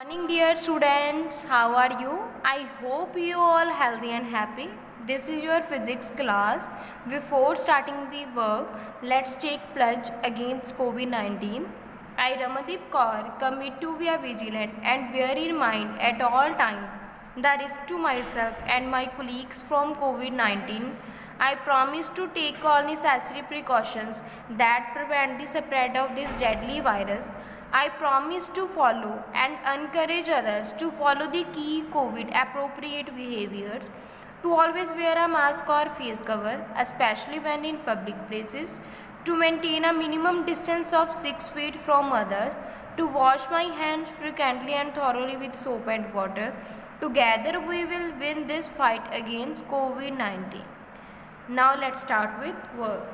Morning dear students, how are you? I hope you all healthy and happy. This is your physics class. Before starting the work, let's take pledge against COVID-19. I Ramandeep Kaur commit to be vigilant and bear in mind at all time the risk to myself and my colleagues from COVID-19. I promise to take all necessary precautions that prevent the spread of this deadly virus. I promise to follow and encourage others to follow the key COVID appropriate behaviors, to always wear a mask or face cover, especially when in public places, to maintain a minimum distance of 6 feet from others, to wash my hands frequently and thoroughly with soap and water. Together we will win this fight against COVID-19. Now let's start with work.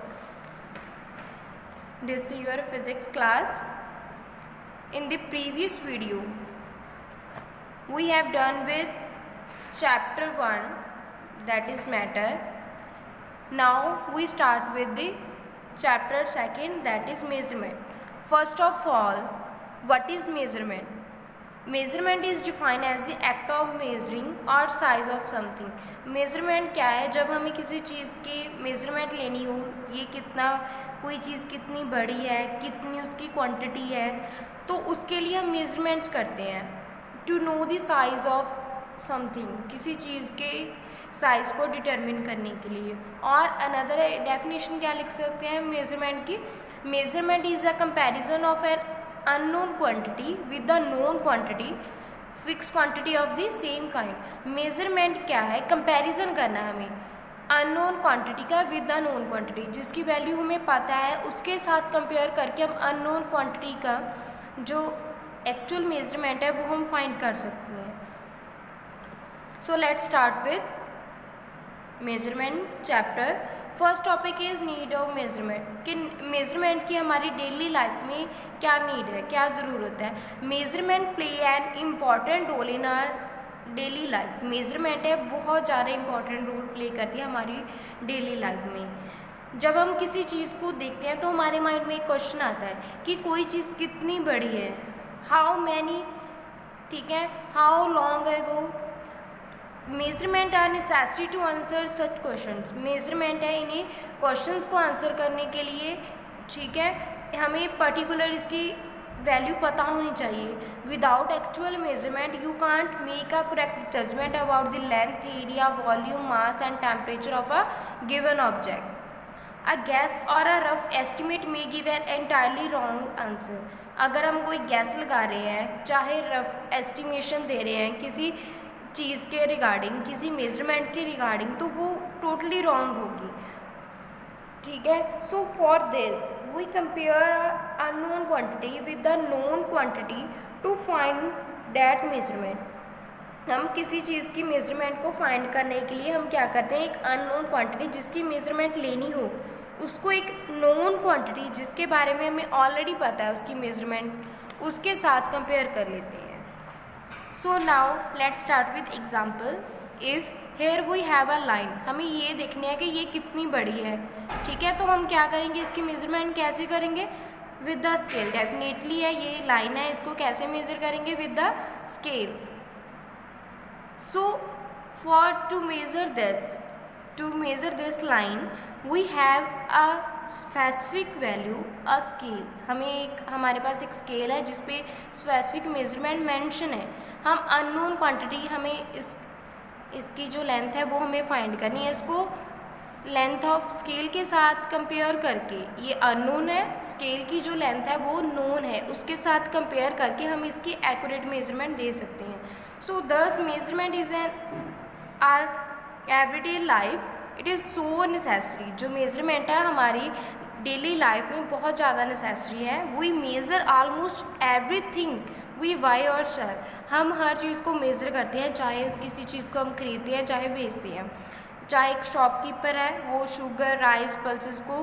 This is your physics class. In the previous video, we have done with chapter 1, that is matter. Now we start with the chapter 2, that is measurement. First of all, what is measurement? Measurement is defined as the act of measuring or size of something. Measurement क्या है? जब हमें किसी चीज़ की measurement लेनी हो, ये कितना, कोई चीज़ कितनी बड़ी है, कितनी उसकी क्वांटिटी है, तो उसके लिए हम मेजरमेंट्स करते हैं. To know the size of something, किसी चीज़ के साइज़ को डिटरमिन करने के लिए. और अनदर डेफिनेशन क्या लिख सकते हैं मेजरमेंट की? Measurement is a comparison of an unknown quantity with the known quantity, fixed quantity of the same kind. Measurement क्या है? कंपैरिजन करना है हमें अननोन क्वांटिटी का विद द नोन क्वांटिटी. जिसकी वैल्यू हमें पता है उसके साथ कंपेयर करके हम अननोन क्वांटिटी का जो एक्चुअल मेजरमेंट है वो हम फाइंड कर सकते हैं. So let's start with measurement chapter. First topic is need of measurement, कि मेजरमेंट की हमारी डेली लाइफ में क्या नीड है, क्या ज़रूरत है. Measurement play an important role in our daily life. Measurement है बहुत ज़्यादा इम्पॉर्टेंट रोल प्ले करती है हमारी डेली लाइफ में. जब हम किसी चीज़ को देखते हैं तो हमारे माइंड में एक क्वेश्चन आता है कि कोई चीज़ कितनी बड़ी है, हाउ मैनी, ठीक है, how long ago. Measurement are necessary to answer such questions. Measurement है इन्हें क्वेश्चंस को आंसर करने के लिए, ठीक है, हमें पर्टिकुलर इसकी वैल्यू पता होनी चाहिए. Without actual measurement you can't make a correct judgement about the length, area, volume, mass and temperature of a given object. A guess और a rough estimate may give an entirely wrong answer. अगर हम कोई gas लगा रहे हैं, चाहे rough estimation दे रहे हैं किसी चीज़ के रिगार्डिंग, किसी मेजरमेंट के रिगार्डिंग, तो वो टोटली रॉन्ग होगी, ठीक है. So for this we compare unknown quantity with the known quantity to find that measurement. हम किसी चीज़ की मेजरमेंट को फाइंड करने के लिए हम क्या करते हैं, एक अननोन क्वांटिटी जिसकी मेजरमेंट लेनी हो उसको एक नोन क्वांटिटी जिसके बारे में हमें ऑलरेडी पता है उसकी मेजरमेंट, उसके साथ कंपेयर कर लेते हैं. So now let's start with example. If here we have a line, हमें ये देखना है कि ये कितनी बड़ी है, ठीक है. तो हम क्या करेंगे, इसकी मेजरमेंट कैसे करेंगे? With the scale. डेफिनेटली है ये लाइन है, इसको कैसे मेजर करेंगे? With the scale. So for to measure this line we have a specific value, a scale. हमारे पास एक स्केल है जिस पे स्पेसिफिक मेजरमेंट मेंशन है. हम अननोन क्वांटिटी, हमें इसकी जो लेंथ है वो हमें फाइंड करनी है. इसको लेंथ ऑफ स्केल के साथ कंपेयर करके, ये अननोन है, स्केल की जो लेंथ है वो नोन है, उसके साथ कंपेयर करके हम इसकी एक्यूरेट मेजरमेंट दे सकते हैं. So this measurement is in our everyday life, it is so necessary. जो मेजरमेंट है हमारी डेली लाइफ में बहुत ज़्यादा नेसेसरी है. We measure almost everything we buy or sell. हम हर चीज़ को मेज़र करते हैं, चाहे किसी चीज़ को हम खरीदते हैं चाहे बेचते हैं. चाहे एक शॉपकीपर है, वो शुगर, राइस, पल्सेस को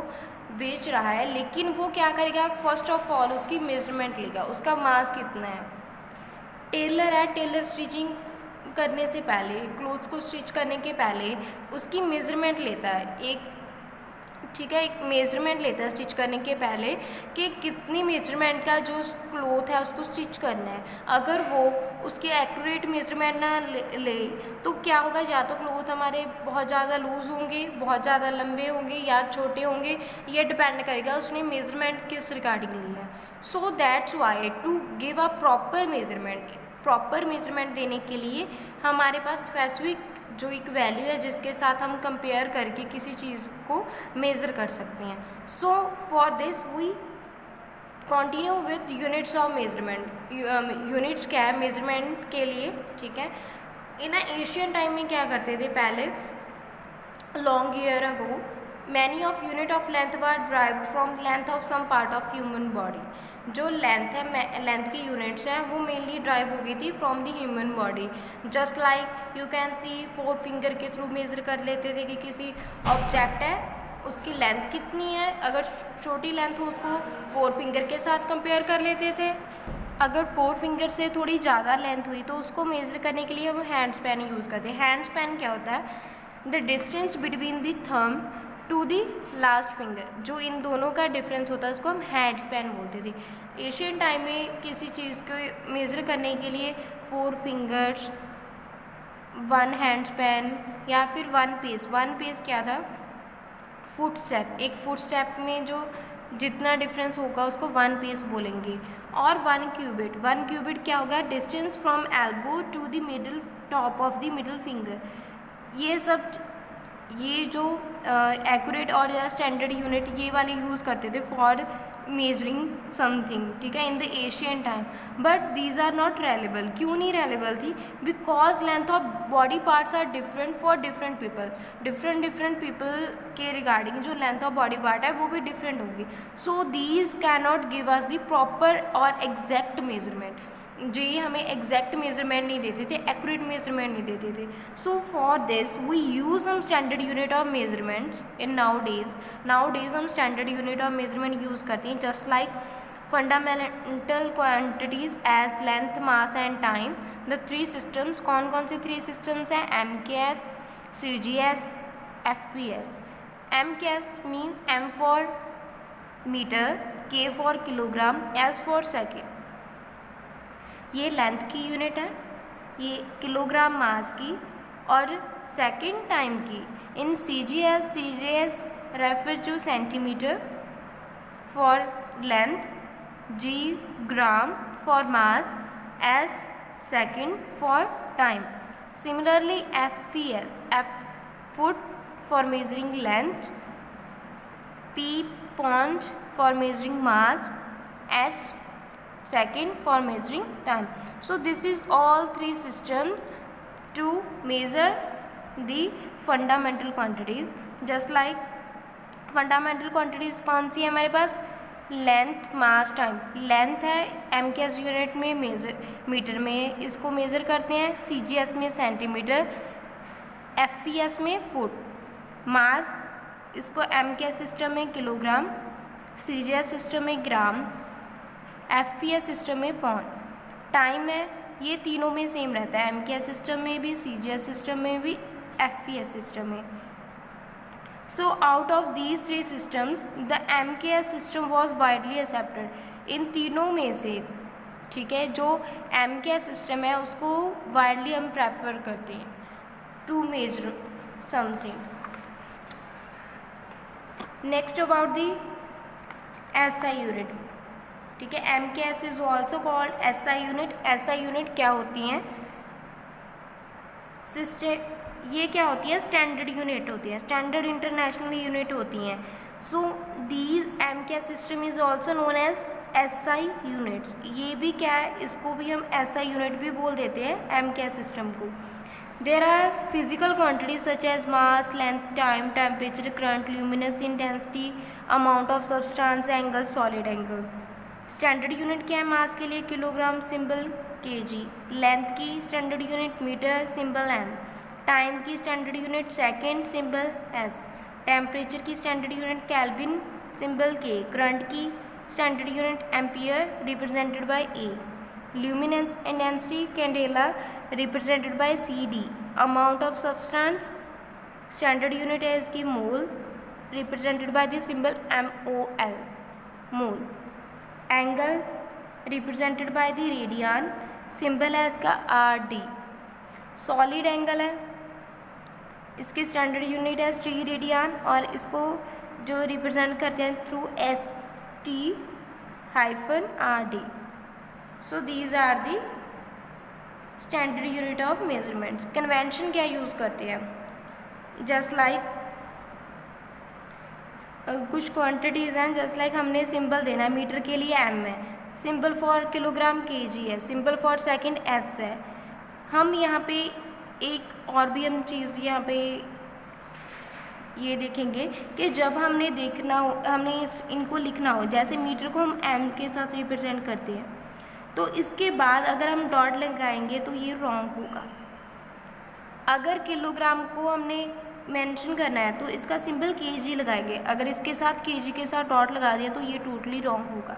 बेच रहा है, लेकिन वो क्या करेगा, फर्स्ट ऑफ ऑल उसकी मेजरमेंट लेगा, उसका मास कितना है. टेलर है, टेलर स्टिचिंग करने से पहले, क्लोथ्स को स्टिच करने के पहले उसकी मेजरमेंट लेता है. एक ठीक है, एक मेजरमेंट लेता है स्टिच करने के पहले कि कितनी मेजरमेंट का जो क्लोथ है उसको स्टिच करना है। अगर वो उसके एक्यूरेट मेजरमेंट ना ले तो क्या होगा, या तो क्लोथ हमारे बहुत ज़्यादा लूज़ होंगे, बहुत ज़्यादा लंबे होंगे या छोटे होंगे, ये डिपेंड करेगा उसने मेजरमेंट किस रिगार्डिंग ली है। So that's why to give a proper measurement देने के लिए हमारे पास स्पेसिफिक जो एक वैल्यू है जिसके साथ हम कंपेयर करके किसी चीज़ को मेज़र कर सकते हैं। So for this we continue with units of measurement. Units क्या है मेजरमेंट के लिए, ठीक है। इन एशियन टाइम में क्या करते थे पहले, long year ago many of unit of length were derived from length of some part of human body. जो लेंथ है, लेंथ की यूनिट्स हैं वो मेनली ड्राइव हो गई थी from the human body. Just like you can see 4 finger के through measure कर लेते थे कि किसी ऑब्जेक्ट है उसकी लेंथ कितनी है, अगर छोटी लेंथ हो उसको 4 फिंगर के साथ कंपेयर कर लेते थे। अगर 4 फिंगर से थोड़ी ज़्यादा लेंथ हुई तो उसको मेज़र करने के लिए हम हैंड स्पैन यूज़ करते हैं। हैंड स्पैन क्या होता है, the distance between the thumb to the last finger, जो इन दोनों का डिफरेंस होता है उसको हम हैंड स्पैन बोलते थे। एशियन टाइम में किसी चीज़ को मेज़र करने के लिए 4 फिंगर्स, 1 हैंड स्पैन या फिर 1 पेस। 1 पेस क्या था, फुट स्टेप। एक फुट स्टेप में जो जितना डिफरेंस होगा उसको 1 पेस बोलेंगे। और 1 क्यूबिट। 1 क्यूबिट क्या होगा, distance from elbow to the middle top of the middle finger. ये जो एक्यूरेट और या स्टैंडर्ड यूनिट ये वाले यूज़ करते थे फॉर मेजरिंग समथिंग, ठीक है, in the ancient time. But these are not reliable. क्यों नहीं रेलेबल थी, because length of body parts are different for different people. Different people के रिगार्डिंग जो लेंथ ऑफ बॉडी पार्ट है वो भी डिफरेंट होगी। So these can not give us the proper और एग्जैक्ट मेजरमेंट। जो ये हमें एग्जैक्ट मेजरमेंट नहीं देते थे, एक्यूरेट मेजरमेंट नहीं देते थे। So for this we use some standard unit of measurements in nowadays हम standard unit of measurement use करते हैं, just like fundamental quantities as length, mass and time. The 3 systems, कौन से 3 systems हैं, MKS, CGS, FPS। MKS means M for metre, K for kilogram, S for second. ये length की unit है, ये kilogram mass की और सेकेंड टाइम की। इन CGS refer two centimetre for length, G gram for mass, S second for time. Similarly FPS, F foot for measuring length, P point for measuring mass, S second for measuring time. So this is all 3 systems to measure the fundamental quantities. Just like fundamental quantities कौन सी है हमारे पास, length, मास, time. Length है MKS unit में metre में इसको measure करते हैं, CGS में सेंटीमीटर, FPS में फुट। मास इसको MKS सिस्टम में किलोग्राम, CGS सिस्टम में ग्राम, FPS सिस्टम में पाउंड। टाइम है ये तीनों में सेम रहता है, MKS सिस्टम में भी, CGS सिस्टम में भी, FPS सिस्टम में। So out of these 3 systems the MKS system was widely accepted. इन तीनों में से, ठीक है, जो MKS सिस्टम है उसको वाइडली हम प्रेफर करते हैं to measure something. Next about the SI unit, ठीक है। MKS is also called SI unit. SI unit क्या होती हैं, ये क्या होती है, स्टैंडर्ड यूनिट होती है, स्टैंडर्ड इंटरनेशनल यूनिट होती हैं। So these MKS system is also known as SI units. ये भी क्या है, इसको भी हम SI यूनिट भी बोल देते हैं MKS सिस्टम को। There are physical quantities such as mass, length, time, temperature, current, luminous intensity, amount of substance, angle, solid angle. Standard unit क्या है मास के लिए, किलोग्राम, सिंबल kg। लेंथ की standard unit metre, symbol m। Time की standard unit second, symbol s। Temperature की standard unit kelvin, symbol k। Current की standard unit ampere, represented by A। Luminance intensity candela, represented by CD। Amount of substance standard unit है इसकी मोल। represented by the symbol MOL, mole. Angle represented by the radian, symbol है इसका RD. Solid angle है, इसकी standard unit है स्टी radian और इसको जो रिप्रेजेंट करते हैं through ST-RD. So these are the standard unit of measurements. Convention क्या यूज़ करते हैं, जस्ट लाइक कुछ क्वांटिटीज़ हैं, जस्ट लाइक हमने सिंबल देना है, मीटर के लिए M है, सिंबल फॉर किलोग्राम kg है, सिंबल फॉर सेकंड S है. हम यहाँ पे एक और भी हम चीज़ यहाँ पे ये देखेंगे कि जब हमने देखना हो, हमने इनको लिखना हो, जैसे मीटर को हम M के साथ रिप्रेजेंट करते हैं, तो इसके बाद अगर हम डॉट लगाएंगे तो ये रॉन्ग होगा. अगर किलोग्राम को हमने मेंशन करना है तो इसका सिंबल kg लगाएंगे, अगर इसके साथ kg के साथ डॉट लगा दिया तो ये टोटली रॉन्ग होगा.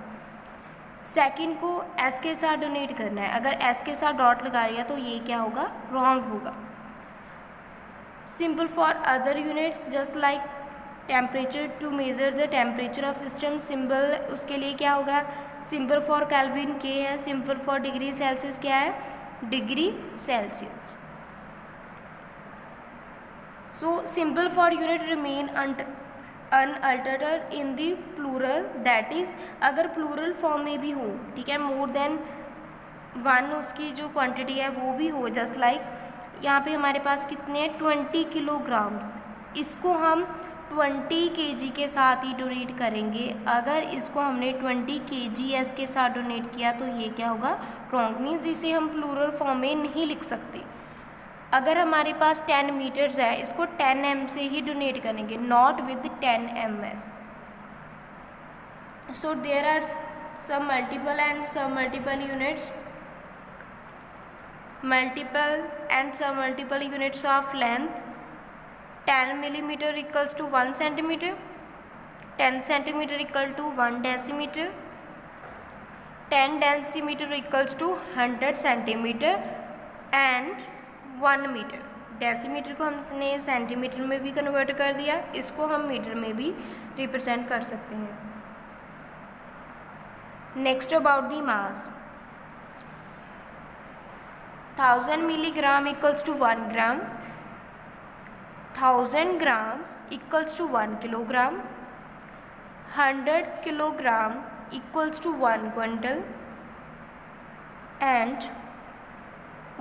सेकंड को s के साथ डोनेट करना है, अगर s के साथ डॉट लगा दिया तो ये क्या होगा, रॉन्ग होगा. Symbol for other units just like temperature to measure the temperature of system, symbol उसके लिए क्या होगा, सिंबल फॉर केल्विन K है, सिंबल फॉर डिग्री सेल्सियस क्या है, degree Celsius. So symbol for unit remain unaltered in the plural, that is अगर plural form में भी हो, ठीक है, मोर देन वन उसकी जो क्वांटिटी है वो भी हो, जस्ट लाइक यहाँ पे हमारे पास कितने हैं 20 किलोग्राम्स, इसको हम 20 kg के साथ ही डोनेट करेंगे. अगर इसको हमने 20 kgs के साथ डोनेट किया तो ये क्या होगा, रॉन्ग. मीन्स इसे हम प्लूरल फॉर्म में नहीं लिख सकते. अगर हमारे पास 10 मीटर्स है, इसको 10 m से ही डोनेट करेंगे, not with 10 ms. So there are some multiple and submultiple units. Multiple and submultiple units of length. 10 millimeter equals to 1 centimeter, 10 centimeter equal to 1 decimeter, 10 decimeter equals to 100 centimeter and 1 meter. Decimetre को हमने centimetre में भी convert कर दिया, इसको हम metre में भी रिप्रेजेंट कर सकते हैं. Next about the mass. 1000 milligram equals to 1 gram, 1000 gram equals to 1 kilogram, 100 kilogram equals to 1 quintal and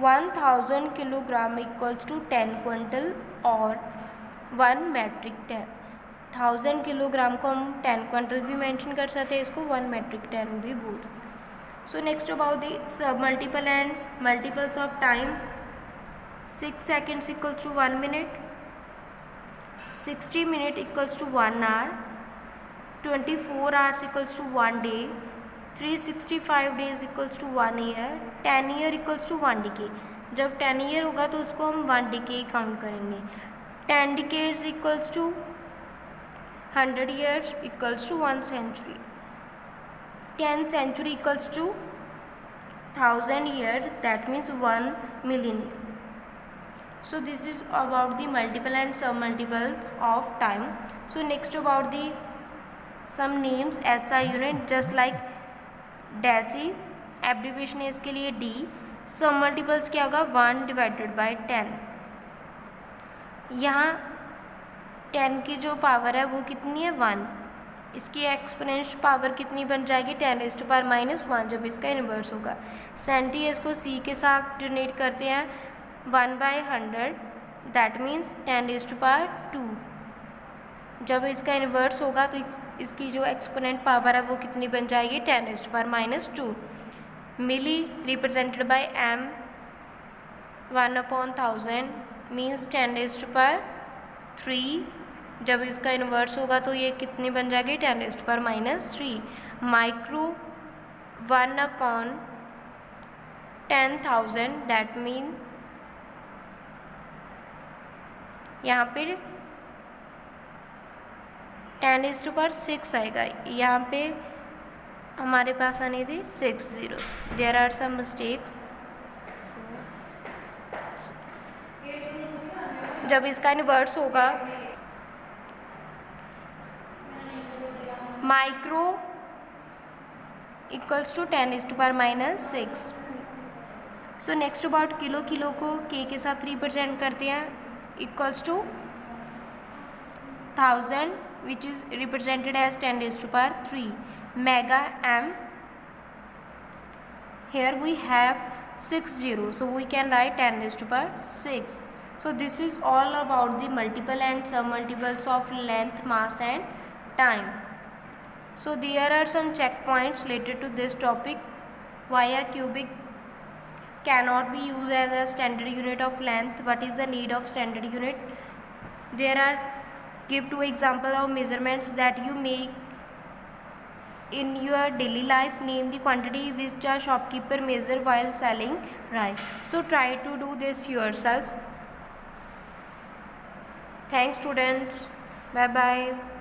1000 kilogram equals to 10 quintal or 1 metric ton. 1000 kilogram को हम 10 क्विंटल भी मेंशन कर सकते हैं, इसको 1 मेट्रिक टन भी बोल सकते हैं. So next about the submultiple and multiples of time. 6 seconds equals to 1 minute, 60 minutes equals to 1 hour, 24 hours equals to 1 day, 365 days equals to 1 year, 10 year equals to 1 decade. जब 10 year होगा तो उसको हम 1 decade count करेंगे. 10 decades equals to 100 years equals to 1 century. 10 century equals to 1000 year, that means 1 millennium. So this is about the multiple and submultiples of time. So next about the some names SI unit, just like deci, abbreviation है इसके लिए D. submultiples क्या होगा, 1 divided by 10. यहाँ 10 की जो power है वो कितनी है, 1. इसकी एक्सपोनेंशियल पावर कितनी बन जाएगी, 10⁻⁻1 जब इसका इन्वर्स होगा. सेंटी इसको सी के साथ डोनेट करते हैं 1/100, दैट मीन्स 10⁻². जब इसका इन्वर्स होगा तो इसकी जो एक्सपोनेंट पावर है वो कितनी बन जाएगी, 10⁻². मिली रिप्रेजेंटेड बाय m, 1/1000 मीन्स 10⁻3. जब इसका इन्वर्स होगा तो ये कितनी बन जाएगी, 10⁻3. माइक्रो 1/10,000, दैट मीन यहाँ पे 10⁻6 आएगा, यहाँ पे हमारे पास आनी थी 6 zeros. There are some mistakes. जब इसका इन्वर्स होगा micro equals to 10⁻⁻6. So next about kilo. Kilo को के के साथ रिप्रेजेंट करते हैं, equals to 1000 which is represented as 10⁻3. Mega M, here we have 6 zeros, so we can write 10⁻6. So this is all about the multiple and submultiples of length, mass and time. So there are some checkpoints related to this topic. Why a cubic cannot be used as a standard unit of length? What is the need of standard unit? There are give two examples of measurements that you make in your daily life. Name the quantity which a shopkeeper measure while selling rice. So try to do this yourself. Thanks students. Bye bye.